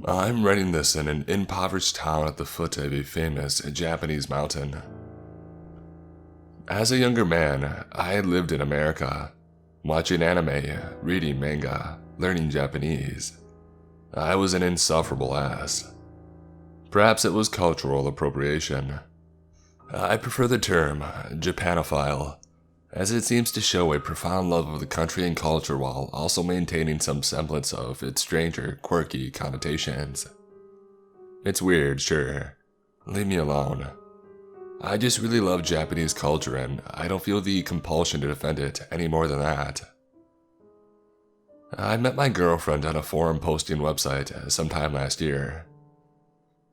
I'm writing this in an impoverished town at the foot of a famous Japanese mountain. As a younger man, I had lived in America, watching anime, reading manga, learning Japanese. I was an insufferable ass. Perhaps it was cultural appropriation. I prefer the term Japanophile, as it seems to show a profound love of the country and culture while also maintaining some semblance of its stranger, quirky connotations. It's weird, sure. Leave me alone. I just really love Japanese culture and I don't feel the compulsion to defend it any more than that. I met my girlfriend on a forum posting website sometime last year.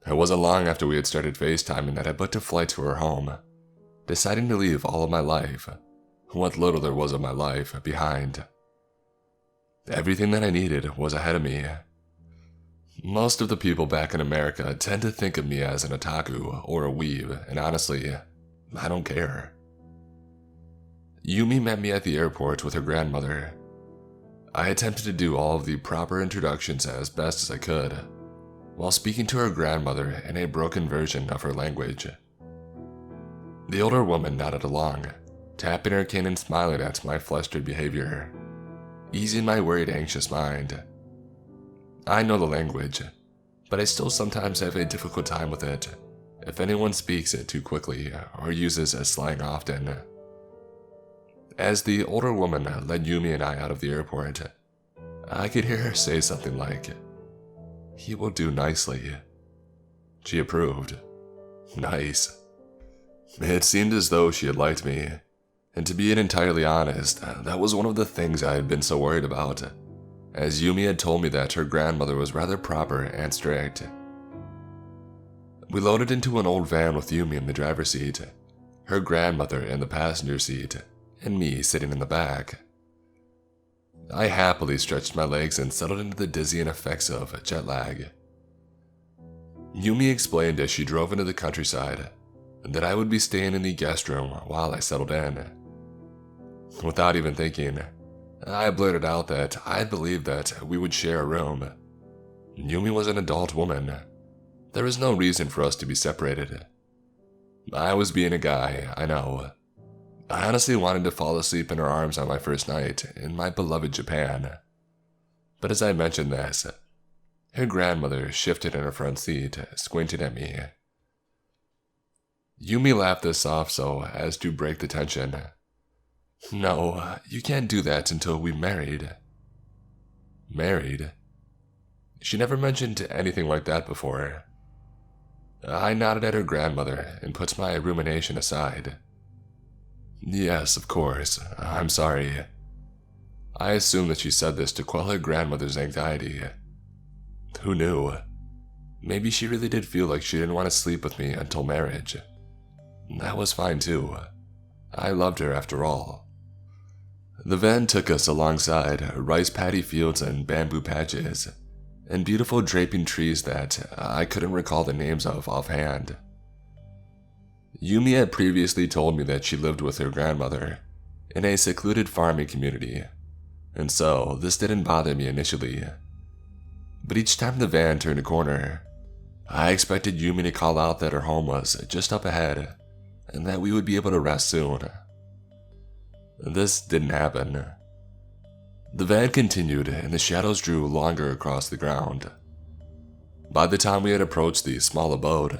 It wasn't long after we had started FaceTiming that I booked a flight to her home, deciding to leave all of my life, what little there was of my life, behind. Everything that I needed was ahead of me. Most of the people back in America tend to think of me as an otaku or a weeb, and honestly, I don't care. Yumi met me at the airport with her grandmother. I attempted to do all of the proper introductions as best as I could, while speaking to her grandmother in a broken version of her language. The older woman nodded along, tapping her cane and smiling at my flustered behavior, easing my worried, anxious mind. I know the language, but I still sometimes have a difficult time with it if anyone speaks it too quickly or uses a slang often. As the older woman led Yumi and I out of the airport, I could hear her say something like, "He will do nicely." She approved. Nice. It seemed as though she had liked me, and to be entirely honest, that was one of the things I had been so worried about, as Yumi had told me that her grandmother was rather proper and strict. We loaded into an old van with Yumi in the driver's seat, her grandmother in the passenger seat, and me sitting in the back. I happily stretched my legs and settled into the dizzying effects of jet lag. Yumi explained as she drove into the countryside that I would be staying in the guest room while I settled in. Without even thinking, I blurted out that I believed that we would share a room. Yumi was an adult woman. There was no reason for us to be separated. I was being a guy, I know. I honestly wanted to fall asleep in her arms on my first night in my beloved Japan. But as I mentioned this, her grandmother shifted in her front seat, squinting at me. Yumi laughed this off so as to break the tension. "No, you can't do that until we're married." Married? She never mentioned anything like that before. I nodded at her grandmother and put my rumination aside. "Yes, of course. I'm sorry." I assumed that she said this to quell her grandmother's anxiety. Who knew? Maybe she really did feel like she didn't want to sleep with me until marriage. That was fine too. I loved her after all. The van took us alongside rice paddy fields and bamboo patches, and beautiful draping trees that I couldn't recall the names of offhand. Yumi had previously told me that she lived with her grandmother in a secluded farming community, and so this didn't bother me initially. But each time the van turned a corner, I expected Yumi to call out that her home was just up ahead and that we would be able to rest soon. This didn't happen. The van continued and the shadows drew longer across the ground. By the time we had approached the small abode,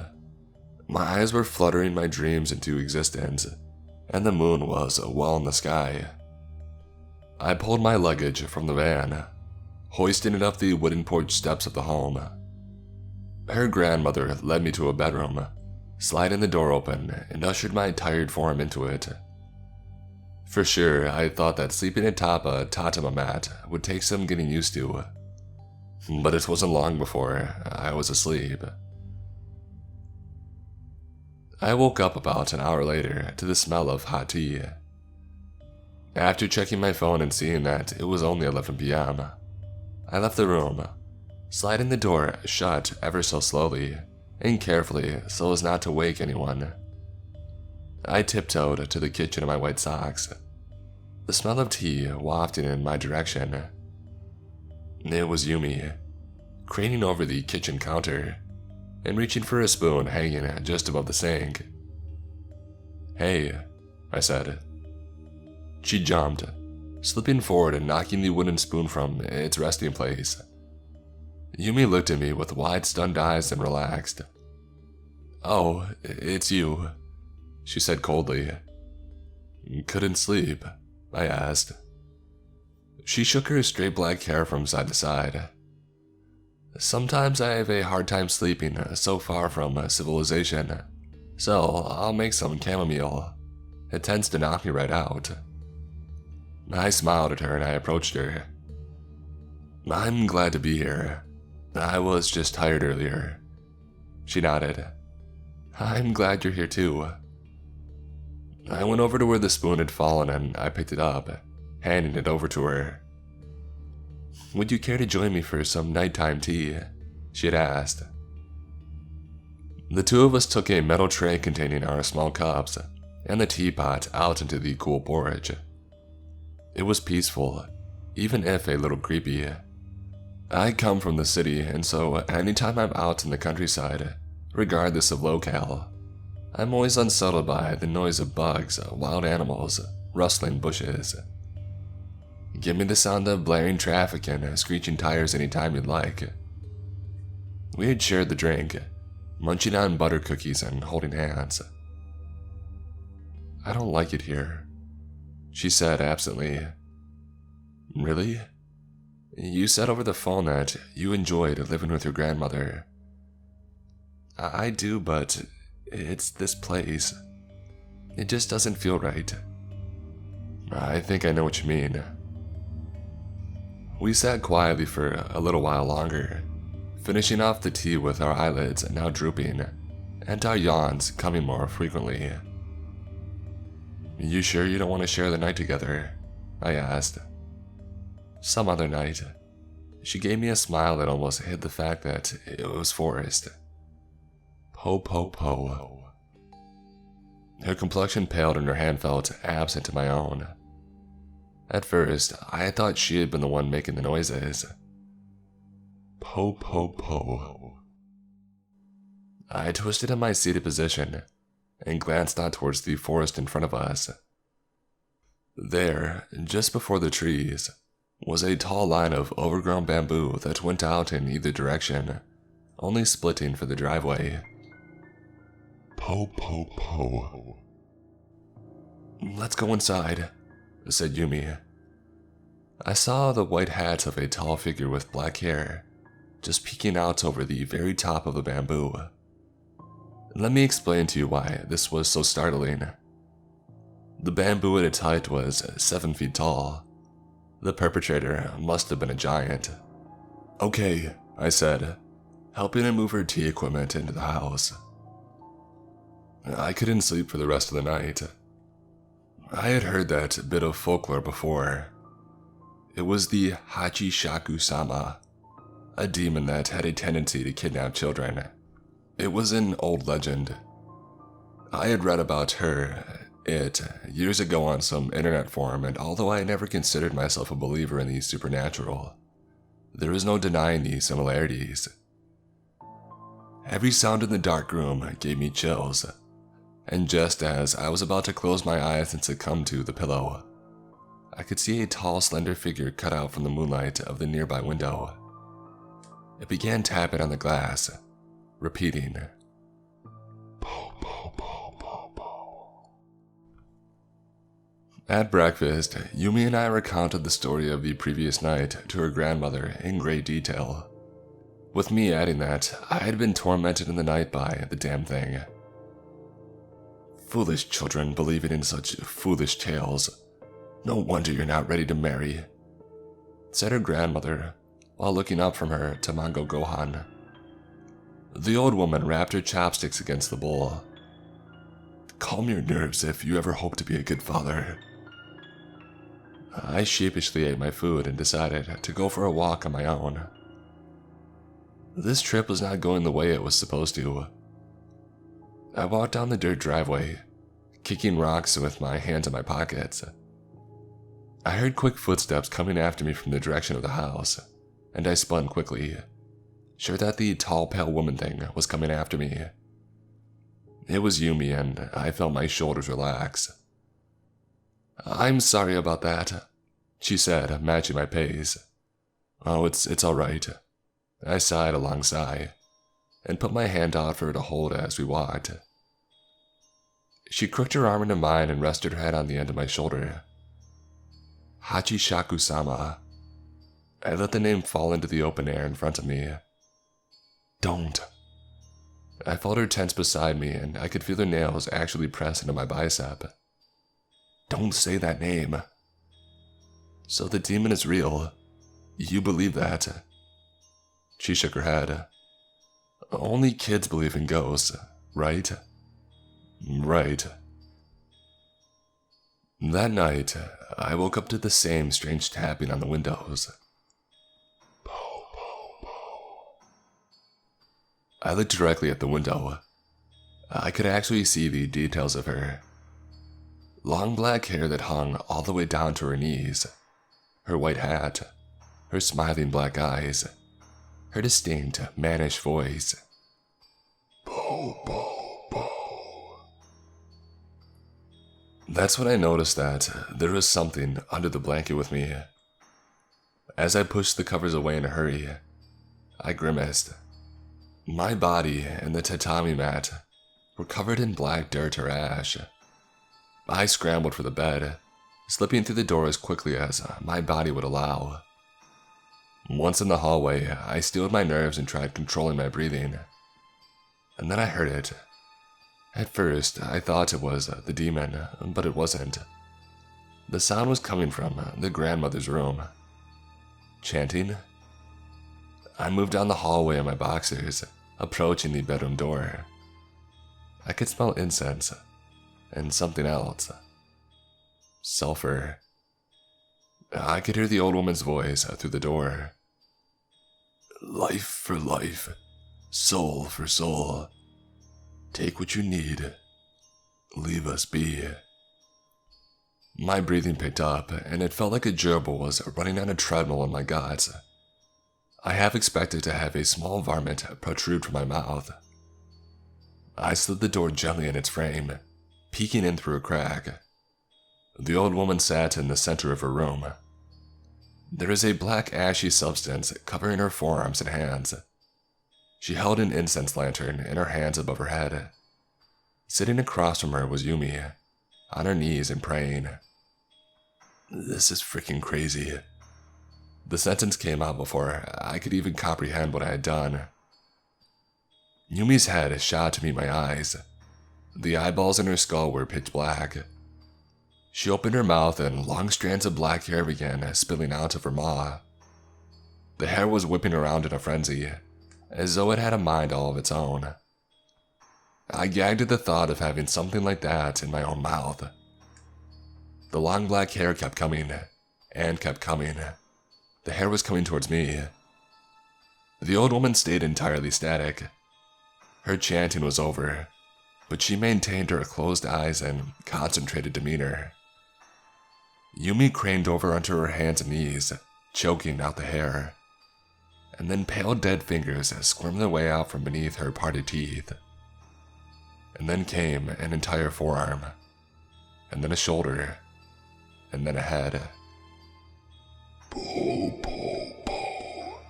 my eyes were fluttering my dreams into existence, and the moon was well in the sky. I pulled my luggage from the van, hoisting it up the wooden porch steps of the home. Her grandmother led me to a bedroom, sliding the door open, and ushered my tired form into it. For sure, I thought that sleeping atop a tatama mat would take some getting used to, but it wasn't long before I was asleep. I woke up about an hour later to the smell of hot tea. After checking my phone and seeing that it was only 11 p.m., I left the room, sliding the door shut ever so slowly and carefully so as not to wake anyone. I tiptoed to the kitchen in my white socks, the smell of tea wafting in my direction. It was Yumi, craning over the kitchen counter and reaching for a spoon hanging just above the sink. "Hey," I said. She jumped, slipping forward and knocking the wooden spoon from its resting place. Yumi looked at me with wide, stunned eyes and relaxed. "Oh, it's you," she said coldly. "Couldn't sleep?" I asked. She shook her straight black hair from side to side. "Sometimes I have a hard time sleeping so far from civilization, so I'll make some chamomile. It tends to knock me right out." I smiled at her and I approached her. "I'm glad to be here. I was just tired earlier." She nodded. "I'm glad you're here too." I went over to where the spoon had fallen and I picked it up, handing it over to her. "Would you care to join me for some nighttime tea?" she had asked. The two of us took a metal tray containing our small cups and the teapot out into the cool porch. It was peaceful, even if a little creepy. I come from the city, and so anytime I'm out in the countryside, regardless of locale, I'm always unsettled by the noise of bugs, wild animals, rustling bushes. Give me the sound of blaring traffic and screeching tires anytime you'd like. We had shared the drink, munching on butter cookies and holding hands. "I don't like it here," she said absently. "Really? You said over the phone that you enjoyed living with your grandmother." I do, but it's this place. It just doesn't feel right." "I think I know what you mean." We sat quietly for a little while longer, finishing off the tea with our eyelids now drooping and our yawns coming more frequently. "You sure you don't want to share the night together?" I asked. "Some other night." She gave me a smile that almost hid the fact that it was forced. Po po po. Her complexion paled and her hand felt absent to my own. At first, I thought she had been the one making the noises. Po po po. I twisted in my seated position and glanced out towards the forest in front of us. There, just before the trees, was a tall line of overgrown bamboo that went out in either direction, only splitting for the driveway. Po po po. "Let's go inside," said Yumi. I saw the white hat of a tall figure with black hair, just peeking out over the very top of the bamboo. Let me explain to you why this was so startling. The bamboo at its height was 7 feet tall. The perpetrator must have been a giant. "Okay," I said, helping her move her tea equipment into the house. I couldn't sleep for the rest of the night. I had heard that bit of folklore before. It was the Hachishakusama, a demon that had a tendency to kidnap children. It was an old legend. I had read about it years ago on some internet forum, and although I never considered myself a believer in the supernatural, there is no denying the similarities. Every sound in the dark room gave me chills, and just as I was about to close my eyes and succumb to the pillow, I could see a tall, slender figure cut out from the moonlight of the nearby window. It began tapping on the glass, repeating, "Po, po, po, po, po." At breakfast, Yumi and I recounted the story of the previous night to her grandmother in great detail, with me adding that I had been tormented in the night by the damn thing. "Foolish children believing in such foolish tales. No wonder you're not ready to marry," said her grandmother, while looking up from her tamago gohan. The old woman rapped her chopsticks against the bowl. "Calm your nerves if you ever hope to be a good father." I sheepishly ate my food and decided to go for a walk on my own. This trip was not going the way it was supposed to. I walked down the dirt driveway, kicking rocks with my hands in my pockets. I heard quick footsteps coming after me from the direction of the house, and I spun quickly, sure that the tall, pale woman thing was coming after me. It was Yumi, and I felt my shoulders relax. "I'm sorry about that," she said, matching my pace. "Oh, it's alright." I sighed a long sigh, and put my hand out for her to hold as we walked. She crooked her arm into mine and rested her head on the end of my shoulder. Hachishakusama. I let the name fall into the open air in front of me. "Don't." I felt her tense beside me, and I could feel her nails actually press into my bicep. "Don't say that name." "So the demon is real? You believe that?" She shook her head. "Only kids believe in ghosts, right?" "Right." That night, I woke up to the same strange tapping on the windows. I looked directly at the window. I could actually see the details of her. Long black hair that hung all the way down to her knees, her white hat, her smiling black eyes, her distinct, mannish voice. "Bo, bo, bo." That's when I noticed that there was something under the blanket with me. As I pushed the covers away in a hurry, I grimaced. My body and the tatami mat were covered in black dirt or ash. I scrambled for the bed, slipping through the door as quickly as my body would allow. Once in the hallway, I steeled my nerves and tried controlling my breathing. And then I heard it. At first, I thought it was the demon, but it wasn't. The sound was coming from the grandmother's room. Chanting? I moved down the hallway in my boxers, approaching the bedroom door. I could smell incense, and something else. Sulfur. I could hear the old woman's voice through the door. "Life for life, soul for soul. Take what you need. Leave us be." My breathing picked up, and it felt like a gerbil was running on a treadmill in my guts. I half expected to have a small varmint protrude from my mouth. I slid the door gently in its frame, peeking in through a crack. The old woman sat in the center of her room. There is a black ashy substance covering her forearms and hands. She held an incense lantern in her hands above her head. Sitting across from her was Yumi, on her knees and praying. "This is freaking crazy." The sentence came out before I could even comprehend what I had done. Yumi's head shot to meet my eyes. The eyeballs in her skull were pitch black. She opened her mouth and long strands of black hair began spilling out of her maw. The hair was whipping around in a frenzy, as though it had a mind all of its own. I gagged at the thought of having something like that in my own mouth. The long black hair kept coming, and kept coming. The hair was coming towards me. The old woman stayed entirely static. Her chanting was over, but she maintained her closed eyes and concentrated demeanor. Yumi craned over onto her hands and knees, choking out the hair, and then pale dead fingers squirmed their way out from beneath her parted teeth. And then came an entire forearm, and then a shoulder, and then a head. "Bo, bo, bo."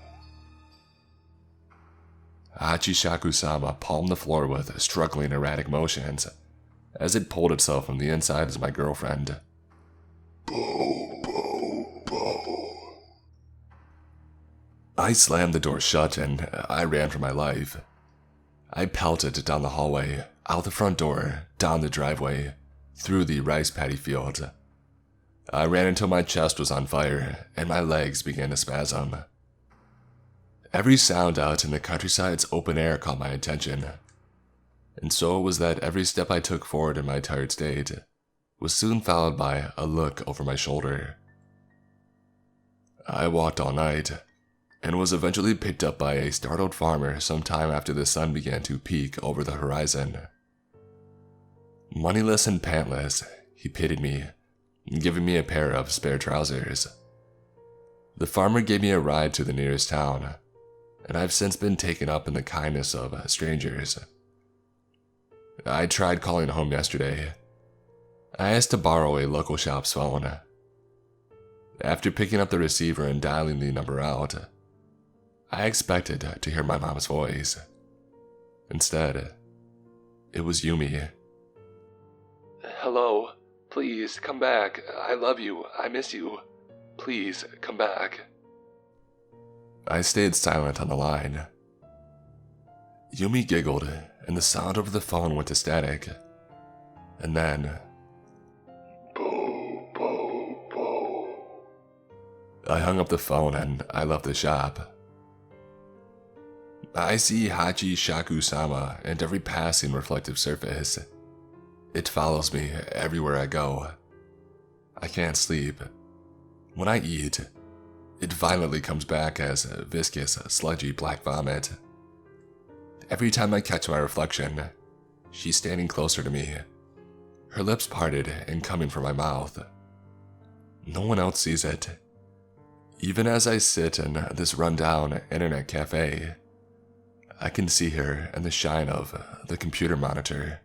Hachishakusama palmed the floor with struggling erratic motions, as it pulled itself from the inside as my girlfriend. "Bo, bo, bo." I slammed the door shut and I ran for my life. I pelted down the hallway, out the front door, down the driveway, through the rice paddy field. I ran until my chest was on fire and my legs began to spasm. Every sound out in the countryside's open air caught my attention, and so it was that every step I took forward in my tired state was soon followed by a look over my shoulder. I walked all night, and was eventually picked up by a startled farmer sometime after the sun began to peek over the horizon. Moneyless and pantless, he pitied me, giving me a pair of spare trousers. The farmer gave me a ride to the nearest town, and I've since been taken up in the kindness of strangers. I tried calling home yesterday. I asked to borrow a local shop's phone. After picking up the receiver and dialing the number out, I expected to hear my mom's voice. Instead, it was Yumi. Hello, please come back. I love you. I miss you. Please come back. I stayed silent on the line. Yumi giggled, and the sound over the phone went to static. And then, boo, boo, boo. I hung up the phone and I left the shop. I see Hachishakusama in every passing reflective surface. It follows me everywhere I go. I can't sleep. When I eat, it violently comes back as viscous, sludgy black vomit. Every time I catch my reflection, she's standing closer to me, her lips parted and coming from my mouth. No one else sees it. Even as I sit in this rundown internet cafe, I can see her in the shine of the computer monitor.